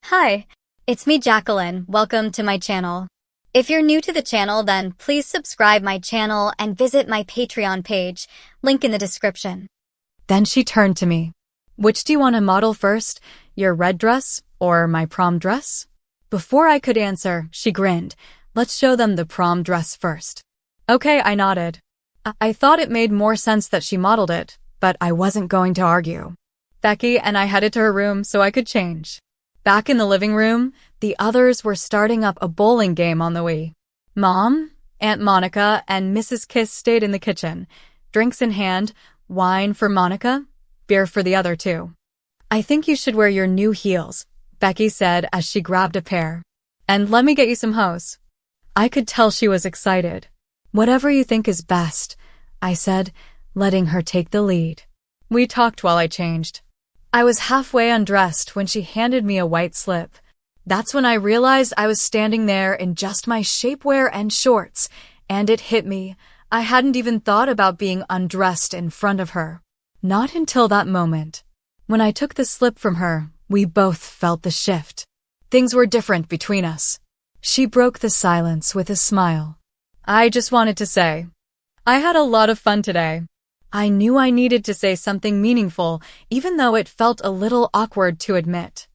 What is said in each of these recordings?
Hi, it's me Jacqueline. Welcome to my channel. If you're new to the channel, then please subscribe my channel and visit my Patreon page, link in the description. Then she turned to me. Which do you want to model first, your red dress or my prom dress? Before I could answer, she grinned. Let's show them the prom dress first. Okay, I nodded. I thought it made more sense that she modeled it, but I wasn't going to argue. Becky and I headed to her room so I could change. Back in the living room, the others were starting up a bowling game on the Wii. Mom, Aunt Monica, and Mrs. Kiss stayed in the kitchen, drinks in hand, wine for Monica, beer for the other two. I think you should wear your new heels, Becky said as she grabbed a pair. And let me get you some hose. I could tell she was excited. Whatever you think is best, I said, letting her take the lead. We talked while I changed. I was halfway undressed when she handed me a white slip. That's when I realized I was standing there in just my shapewear and shorts, and it hit me. I hadn't even thought about being undressed in front of her. Not until that moment. When I took the slip from her, we both felt the shift. Things were different between us. She broke the silence with a smile. I just wanted to say, I had a lot of fun today. I knew I needed to say something meaningful, even though it felt a little awkward to admit.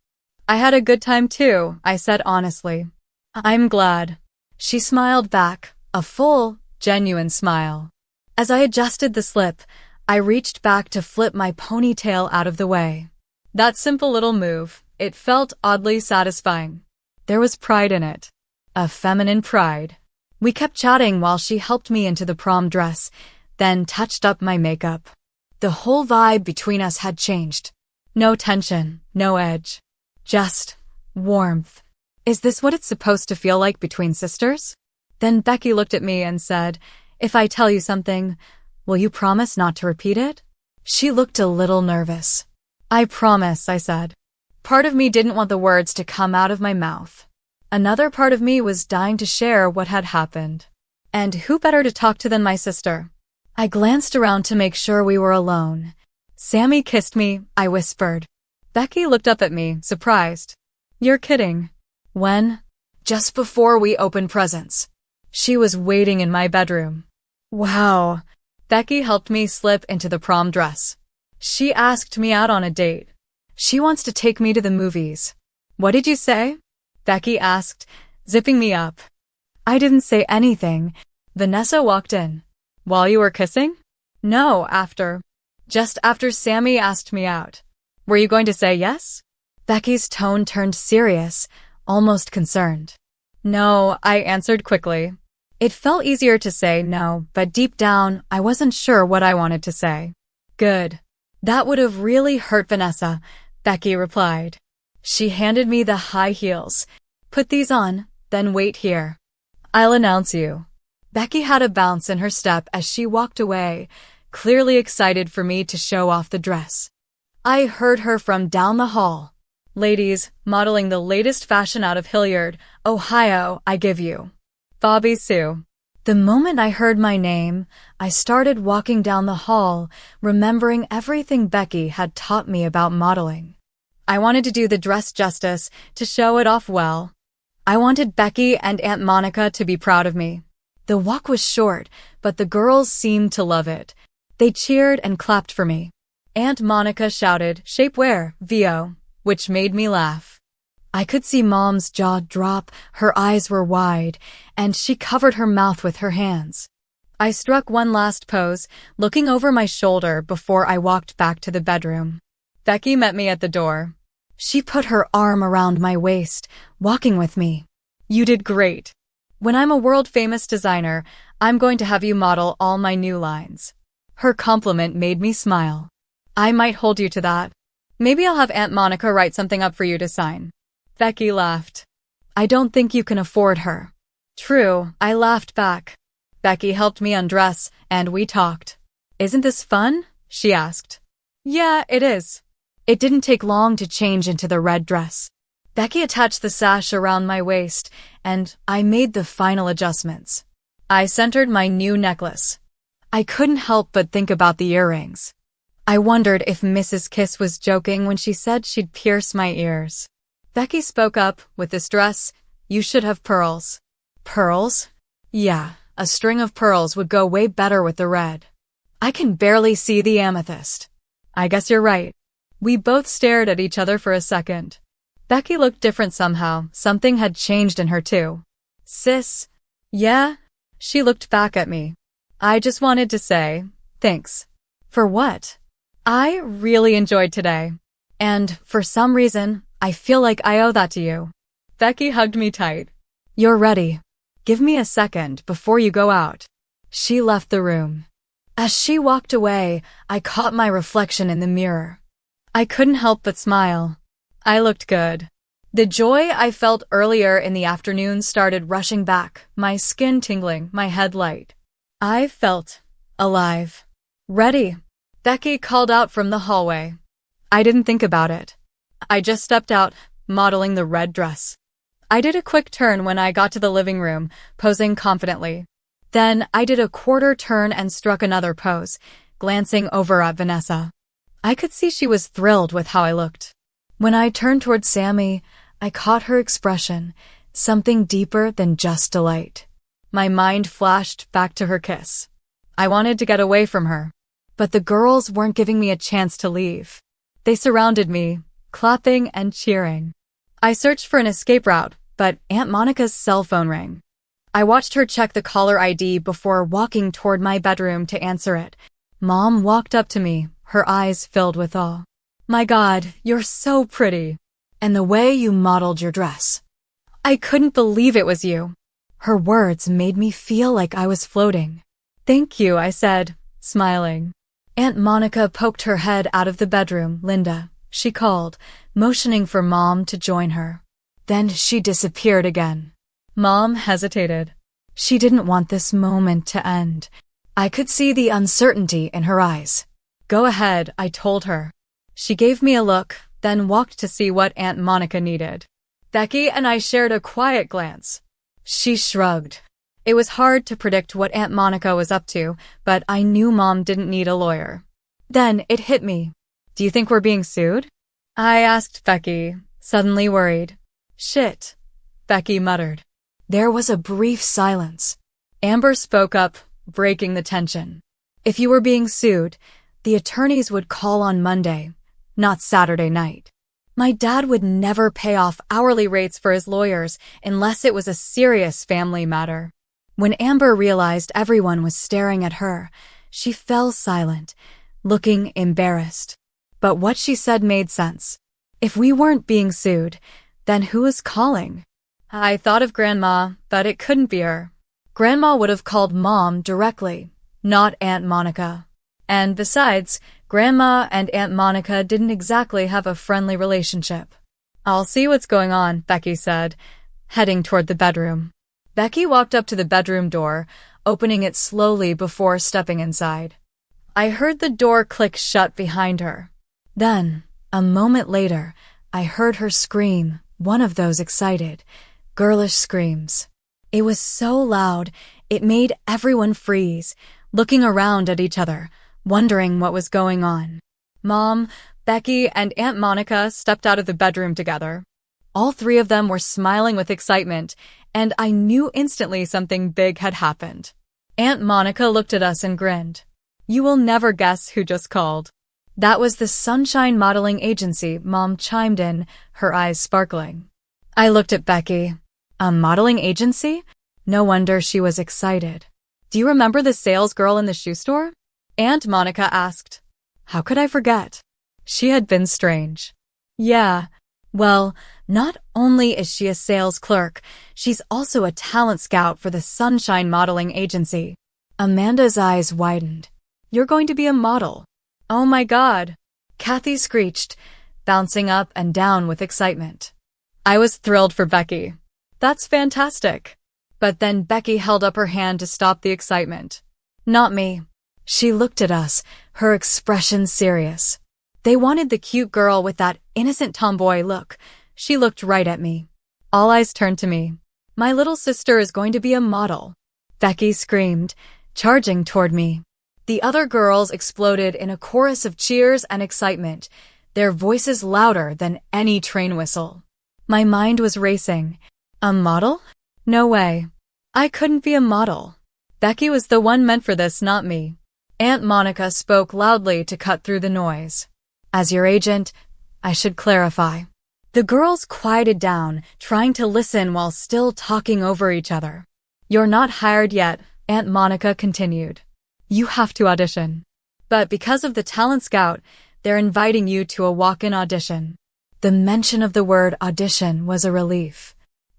I had a good time too, I said honestly. I'm glad. She smiled back, a full, genuine smile. As I adjusted the slip, I reached back to flip my ponytail out of the way. That simple little move, it felt oddly satisfying. There was pride in it. A feminine pride. We kept chatting while she helped me into the prom dress, then touched up my makeup. The whole vibe between us had changed. No tension, no edge. Just warmth. Is this what it's supposed to feel like between sisters? Then Becky looked at me and said, if I tell you something, will you promise not to repeat it? She looked a little nervous. I promise, I said. Part of me didn't want the words to come out of my mouth. Another part of me was dying to share what had happened. And who better to talk to than my sister? I glanced around to make sure we were alone. Sammy kissed me, I whispered. Becky looked up at me, surprised. You're kidding. When? Just before we opened presents. She was waiting in my bedroom. Wow. Becky helped me slip into the prom dress. She asked me out on a date. She wants to take me to the movies. What did you say? Becky asked, zipping me up. I didn't say anything. Vanessa walked in. While you were kissing? No, after. Just after Sammy asked me out. Were you going to say yes? Becky's tone turned serious, almost concerned. No, I answered quickly. It felt easier to say no, but deep down, I wasn't sure what I wanted to say. Good. That would have really hurt Vanessa, Becky replied. She handed me the high heels. Put these on, then wait here. I'll announce you. Becky had a bounce in her step as she walked away, clearly excited for me to show off the dress. I heard her from down the hall. Ladies, modeling the latest fashion out of Hilliard, Ohio, I give you. Bobby Sue. The moment I heard my name, I started walking down the hall, remembering everything Becky had taught me about modeling. I wanted to do the dress justice, to show it off well. I wanted Becky and Aunt Monica to be proud of me. The walk was short, but the girls seemed to love it. They cheered and clapped for me. Aunt Monica shouted, shapewear, VO, which made me laugh. I could see Mom's jaw drop, her eyes were wide, and she covered her mouth with her hands. I struck one last pose, looking over my shoulder before I walked back to the bedroom. Becky met me at the door. She put her arm around my waist, walking with me. You did great. When I'm a world-famous designer, I'm going to have you model all my new lines. Her compliment made me smile. I might hold you to that. Maybe I'll have Aunt Monica write something up for you to sign. Becky laughed. I don't think you can afford her. True, I laughed back. Becky helped me undress, and we talked. Isn't this fun? She asked. Yeah, it is. It didn't take long to change into the red dress. Becky attached the sash around my waist, and I made the final adjustments. I centered my new necklace. I couldn't help but think about the earrings. I wondered if Mrs. Kiss was joking when she said she'd pierce my ears. Becky spoke up, with this dress, you should have pearls. Pearls? Yeah, a string of pearls would go way better with the red. I can barely see the amethyst. I guess you're right. We both stared at each other for a second. Becky looked different somehow. Something had changed in her too. Sis? Yeah? She looked back at me. I just wanted to say, thanks. For what? I really enjoyed today. And, for some reason, I feel like I owe that to you. Becky hugged me tight. You're ready. Give me a second before you go out. She left the room. As she walked away, I caught my reflection in the mirror. I couldn't help but smile. I looked good. The joy I felt earlier in the afternoon started rushing back, my skin tingling, my head light. I felt alive. Ready. Becky called out from the hallway. I didn't think about it. I just stepped out, modeling the red dress. I did a quick turn when I got to the living room, posing confidently. Then I did a quarter turn and struck another pose, glancing over at Vanessa. I could see she was thrilled with how I looked. When I turned toward Sammy, I caught her expression, something deeper than just delight. My mind flashed back to her kiss. I wanted to get away from her, but the girls weren't giving me a chance to leave. They surrounded me, clapping and cheering. I searched for an escape route, but Aunt Monica's cell phone rang. I watched her check the caller ID before walking toward my bedroom to answer it. Mom walked up to me, her eyes filled with awe. My God, you're so pretty. And the way you modeled your dress. I couldn't believe it was you. Her words made me feel like I was floating. Thank you, I said, smiling. Aunt Monica poked her head out of the bedroom. Linda, she called, motioning for Mom to join her. Then she disappeared again. Mom hesitated. She didn't want this moment to end. I could see the uncertainty in her eyes. Go ahead, I told her. She gave me a look, then walked to see what Aunt Monica needed. Becky and I shared a quiet glance. She shrugged. It was hard to predict what Aunt Monica was up to, but I knew Mom didn't need a lawyer. Then it hit me. Do you think we're being sued? I asked Becky, suddenly worried. Shit, Becky muttered. There was a brief silence. Amber spoke up, breaking the tension. If you were being sued, the attorneys would call on Monday, not Saturday night. My dad would never pay off hourly rates for his lawyers unless it was a serious family matter. When Amber realized everyone was staring at her, she fell silent, looking embarrassed. But what she said made sense. If we weren't being sued, then who was calling? I thought of Grandma, but it couldn't be her. Grandma would have called Mom directly, not Aunt Monica. And besides, Grandma and Aunt Monica didn't exactly have a friendly relationship. I'll see what's going on, Becky said, heading toward the bedroom. Becky walked up to the bedroom door, opening it slowly before stepping inside. I heard the door click shut behind her. Then, a moment later, I heard her scream, one of those excited, girlish screams. It was so loud, it made everyone freeze, looking around at each other, wondering what was going on. Mom, Becky, and Aunt Monica stepped out of the bedroom together. All three of them were smiling with excitement, and I knew instantly something big had happened. Aunt Monica looked at us and grinned. You will never guess who just called. That was the Sunshine Modeling Agency, Mom chimed in, her eyes sparkling. I looked at Becky. A modeling agency? No wonder she was excited. Do you remember the sales girl in the shoe store? Aunt Monica asked. How could I forget? She had been strange. Yeah. Well, not only is she a sales clerk, she's also a talent scout for the Sunshine Modeling Agency. Amanda's eyes widened. You're going to be a model. Oh my God. Kathy screeched, bouncing up and down with excitement. I was thrilled for Becky. That's fantastic. But then Becky held up her hand to stop the excitement. Not me. She looked at us, her expression serious. They wanted the cute girl with that innocent tomboy look. She looked right at me. All eyes turned to me. My little sister is going to be a model. Becky screamed, charging toward me. The other girls exploded in a chorus of cheers and excitement, their voices louder than any train whistle. My mind was racing. A model? No way. I couldn't be a model. Becky was the one meant for this, not me. Aunt Monica spoke loudly to cut through the noise. As your agent, I should clarify. The girls quieted down, trying to listen while still talking over each other. You're not hired yet, Aunt Monica continued. You have to audition. But because of the talent scout, they're inviting you to a walk-in audition. The mention of the word audition was a relief.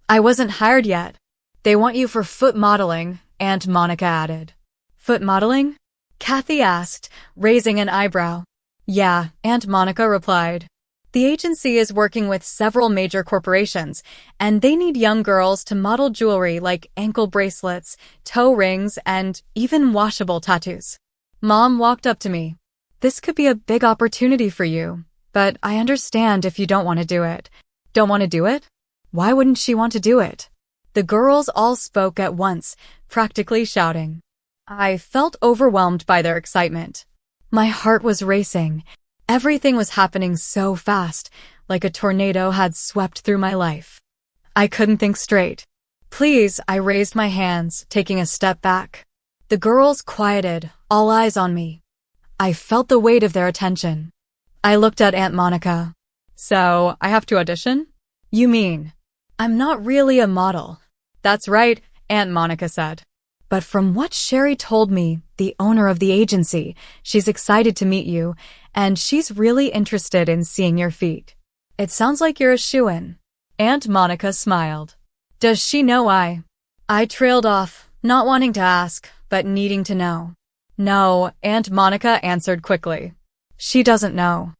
I wasn't hired yet. They want you for foot modeling, Aunt Monica added. Foot modeling? Kathy asked, raising an eyebrow. Yeah, Aunt Monica replied. The agency is working with several major corporations, and they need young girls to model jewelry like ankle bracelets, toe rings, and even washable tattoos. Mom walked up to me. This could be a big opportunity for you, but I understand if you don't want to do it. Don't want to do it? Why wouldn't she want to do it? The girls all spoke at once, practically shouting. I felt overwhelmed by their excitement. My heart was racing. Everything was happening so fast, like a tornado had swept through my life. I couldn't think straight. Please, I raised my hands, taking a step back. The girls quieted, all eyes on me. I felt the weight of their attention. I looked at Aunt Monica. So, I have to audition? You mean? I'm not really a model. That's right, Aunt Monica said. But from what Sherry told me, the owner of the agency, she's excited to meet you, and she's really interested in seeing your feet. It sounds like you're a shoo-in. Aunt Monica smiled. Does she know I trailed off, not wanting to ask, but needing to know. No, Aunt Monica answered quickly. She doesn't know.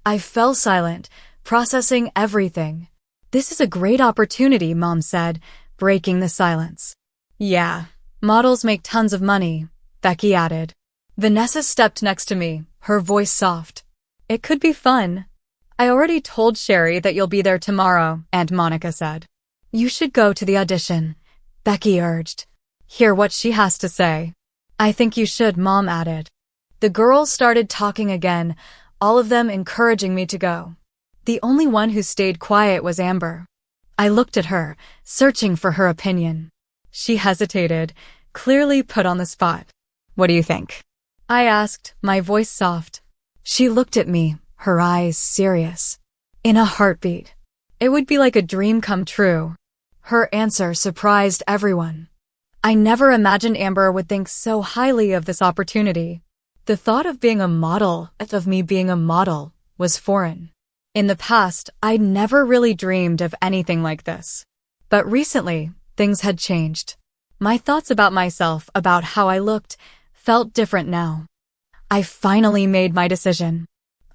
I fell silent, processing everything. This is a great opportunity, Mom said, breaking the silence. Yeah, models make tons of money, Becky added. Vanessa stepped next to me, her voice soft. It could be fun. I already told Sherry that you'll be there tomorrow, Aunt Monica said. You should go to the audition, Becky urged. Hear what she has to say. I think you should, Mom added. The girls started talking again, all of them encouraging me to go. The only one who stayed quiet was Amber. I looked at her, searching for her opinion. She hesitated, clearly put on the spot. What do you think? I asked, my voice soft. She looked at me, her eyes serious. In a heartbeat. It would be like a dream come true. Her answer surprised everyone. I never imagined Amber would think so highly of this opportunity. The thought of being a model, was foreign. In the past, I'd never really dreamed of anything like this. But recently, things had changed. My thoughts about myself, about how I looked, felt different now. I finally made my decision.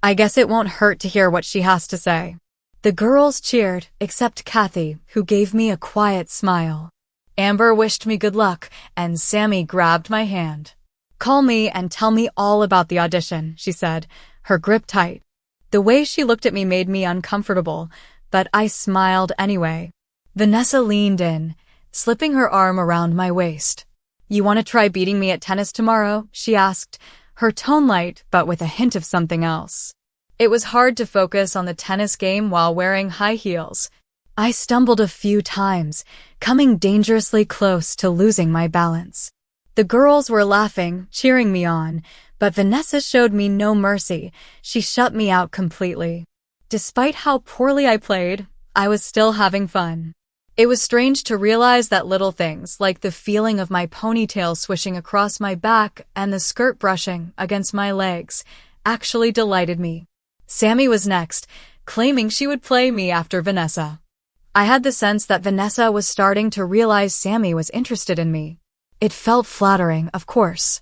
I guess it won't hurt to hear what she has to say. The girls cheered, except Kathy, who gave me a quiet smile. Amber wished me good luck, and Sammy grabbed my hand. Call me and tell me all about the audition, she said, her grip tight. The way she looked at me made me uncomfortable, but I smiled anyway. Vanessa leaned in, slipping her arm around my waist. You want to try beating me at tennis tomorrow? She asked, her tone light but with a hint of something else. It was hard to focus on the tennis game while wearing high heels. I stumbled a few times, coming dangerously close to losing my balance. The girls were laughing, cheering me on, but Vanessa showed me no mercy. She shut me out completely. Despite how poorly I played, I was still having fun. It was strange to realize that little things, like the feeling of my ponytail swishing across my back and the skirt brushing against my legs, actually delighted me. Sammy was next, claiming she would play me after Vanessa. I had the sense that Vanessa was starting to realize Sammy was interested in me. It felt flattering, of course.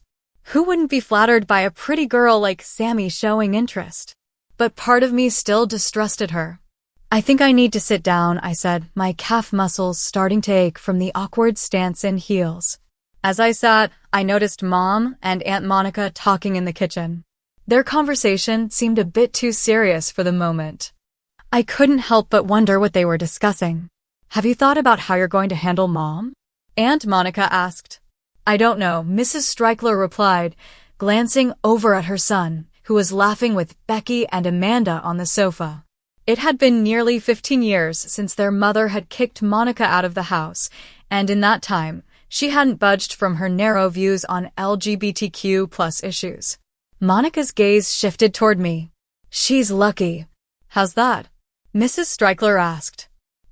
Who wouldn't be flattered by a pretty girl like Sammy showing interest? But part of me still distrusted her. I think I need to sit down, I said, my calf muscles starting to ache from the awkward stance in heels. As I sat, I noticed Mom and Aunt Monica talking in the kitchen. Their conversation seemed a bit too serious for the moment. I couldn't help but wonder what they were discussing. Have you thought about how you're going to handle Mom? Aunt Monica asked. I don't know, Mrs. Streichler replied, glancing over at her son, who was laughing with Becky and Amanda on the sofa. It had been nearly 15 years since their mother had kicked Monica out of the house, and in that time, she hadn't budged from her narrow views on LGBTQ+ issues. Monica's gaze shifted toward me. She's lucky. How's that? Mrs. Streichler asked.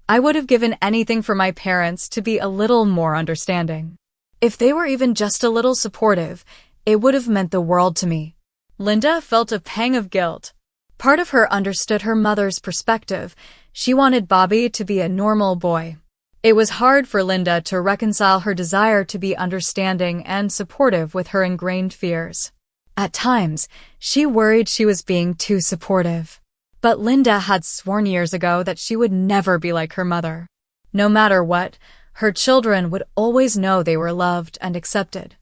I would have given anything for my parents to be a little more understanding. If they were even just a little supportive, it would have meant the world to me. Linda felt a pang of guilt. Part of her understood her mother's perspective. She wanted Bobby to be a normal boy. It was hard for Linda to reconcile her desire to be understanding and supportive with her ingrained fears. At times, she worried she was being too supportive. But Linda had sworn years ago that she would never be like her mother. No matter what, her children would always know they were loved and accepted.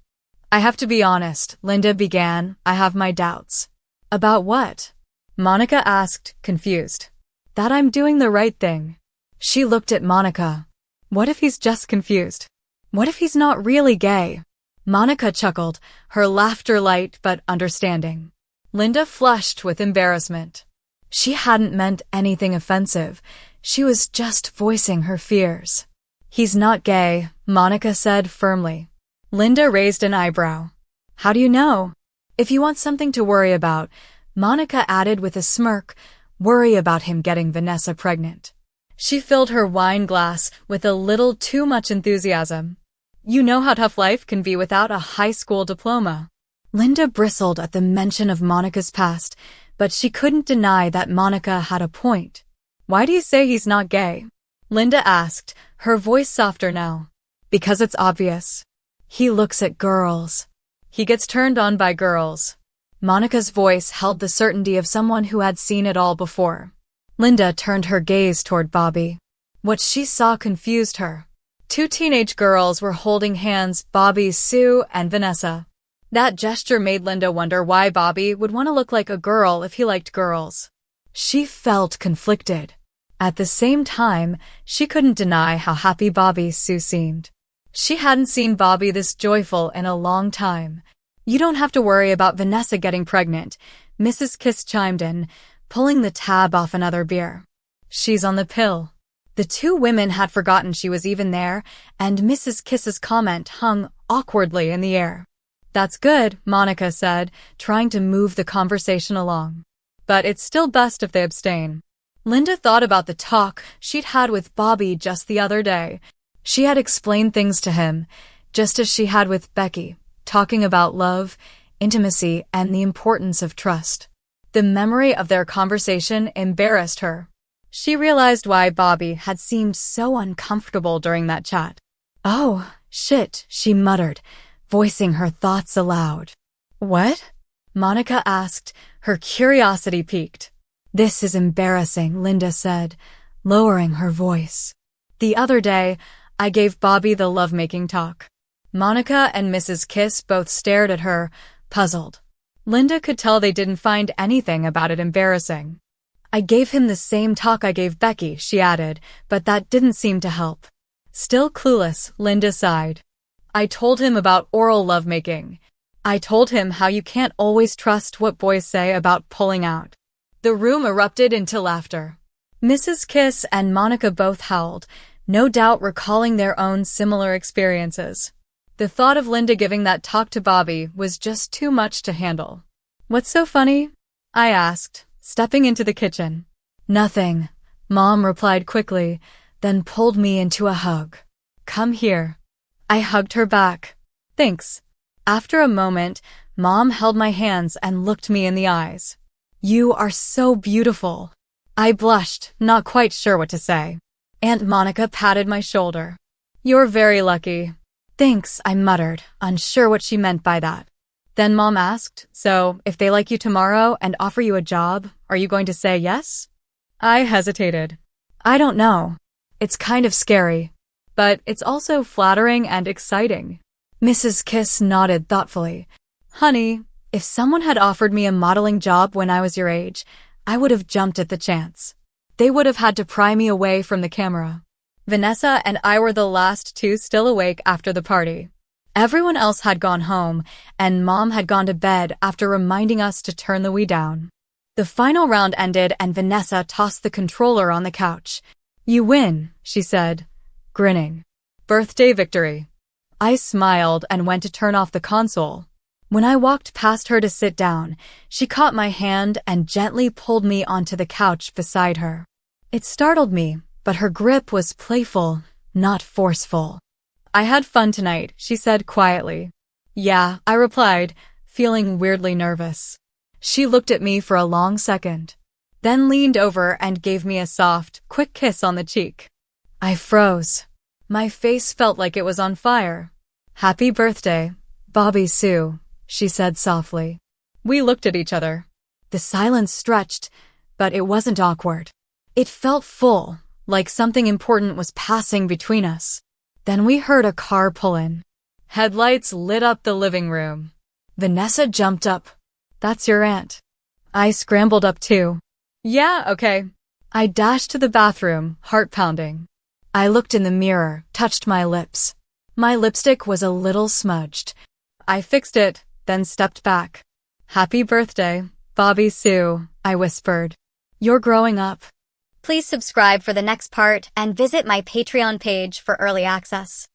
I have to be honest, Linda began. I have my doubts. About what? Monica asked, confused. That I'm doing the right thing. She looked at Monica. What if he's just confused? What if he's not really gay? Monica chuckled, her laughter light but understanding. Linda flushed with embarrassment. She hadn't meant anything offensive. She was just voicing her fears. He's not gay, Monica said firmly. Linda raised an eyebrow. How do you know? If you want something to worry about, Monica added with a smirk, worry about him getting Vanessa pregnant. She filled her wine glass with a little too much enthusiasm. You know how tough life can be without a high school diploma. Linda bristled at the mention of Monica's past, but she couldn't deny that Monica had a point. Why do you say he's not gay? Linda asked, her voice softer now. Because it's obvious. He looks at girls. He gets turned on by girls. Monica's voice held the certainty of someone who had seen it all before. Linda turned her gaze toward Bobby. What she saw confused her. Two teenage girls were holding hands, Bobby, Sue, and Vanessa. That gesture made Linda wonder why Bobby would want to look like a girl if he liked girls. She felt conflicted. At the same time, she couldn't deny how happy Bobby Sue seemed. She hadn't seen Bobby this joyful in a long time. You don't have to worry about Vanessa getting pregnant, Mrs. Kiss chimed in, pulling the tab off another beer. She's on the pill. The two women had forgotten she was even there, and Mrs. Kiss's comment hung awkwardly in the air. That's good, Monica said, trying to move the conversation along. But it's still best if they abstain. Linda thought about the talk she'd had with Bobby just the other day. She had explained things to him, just as she had with Becky, talking about love, intimacy, and the importance of trust. The memory of their conversation embarrassed her. She realized why Bobby had seemed so uncomfortable during that chat. Oh, shit, she muttered, voicing her thoughts aloud. What? Monica asked, her curiosity piqued. This is embarrassing, Linda said, lowering her voice. The other day, I gave Bobby the lovemaking talk. Monica and Mrs. Kiss both stared at her, puzzled. Linda could tell they didn't find anything about it embarrassing. I gave him the same talk I gave Becky, she added, but that didn't seem to help. Still clueless, Linda sighed. I told him about oral lovemaking. I told him how you can't always trust what boys say about pulling out. The room erupted into laughter. Mrs. Kiss and Monica both howled, no doubt recalling their own similar experiences. The thought of Linda giving that talk to Bobby was just too much to handle. What's so funny? I asked, stepping into the kitchen. Nothing, Mom replied quickly, then pulled me into a hug. Come here. I hugged her back. Thanks. After a moment, Mom held my hands and looked me in the eyes. You are so beautiful. I blushed, not quite sure what to say. Aunt Monica patted my shoulder. You're very lucky. Thanks, I muttered, unsure what she meant by that. Then Mom asked, so, if they like you tomorrow and offer you a job, are you going to say yes? I hesitated. I don't know. It's kind of scary. But it's also flattering and exciting. Mrs. Kiss nodded thoughtfully. Honey, if someone had offered me a modeling job when I was your age, I would have jumped at the chance. They would have had to pry me away from the camera. Vanessa and I were the last two still awake after the party. Everyone else had gone home, and Mom had gone to bed after reminding us to turn the Wii down. The final round ended and Vanessa tossed the controller on the couch. "You win," she said, grinning. "Birthday victory." I smiled and went to turn off the console. When I walked past her to sit down, she caught my hand and gently pulled me onto the couch beside her. It startled me, but her grip was playful, not forceful. "I had fun tonight," she said quietly. "Yeah," I replied, feeling weirdly nervous. She looked at me for a long second, then leaned over and gave me a soft, quick kiss on the cheek. I froze. My face felt like it was on fire. "Happy birthday, Bobby Sue," she said softly. We looked at each other. The silence stretched, but it wasn't awkward. It felt full, like something important was passing between us. Then we heard a car pull in. Headlights lit up the living room. Vanessa jumped up. "That's your aunt." I scrambled up too. "Yeah, okay." I dashed to the bathroom, heart pounding. I looked in the mirror, touched my lips. My lipstick was a little smudged. I fixed it, then stepped back. "Happy birthday, Bobby Sue," I whispered. "You're growing up." Please subscribe for the next part and visit my Patreon page for early access.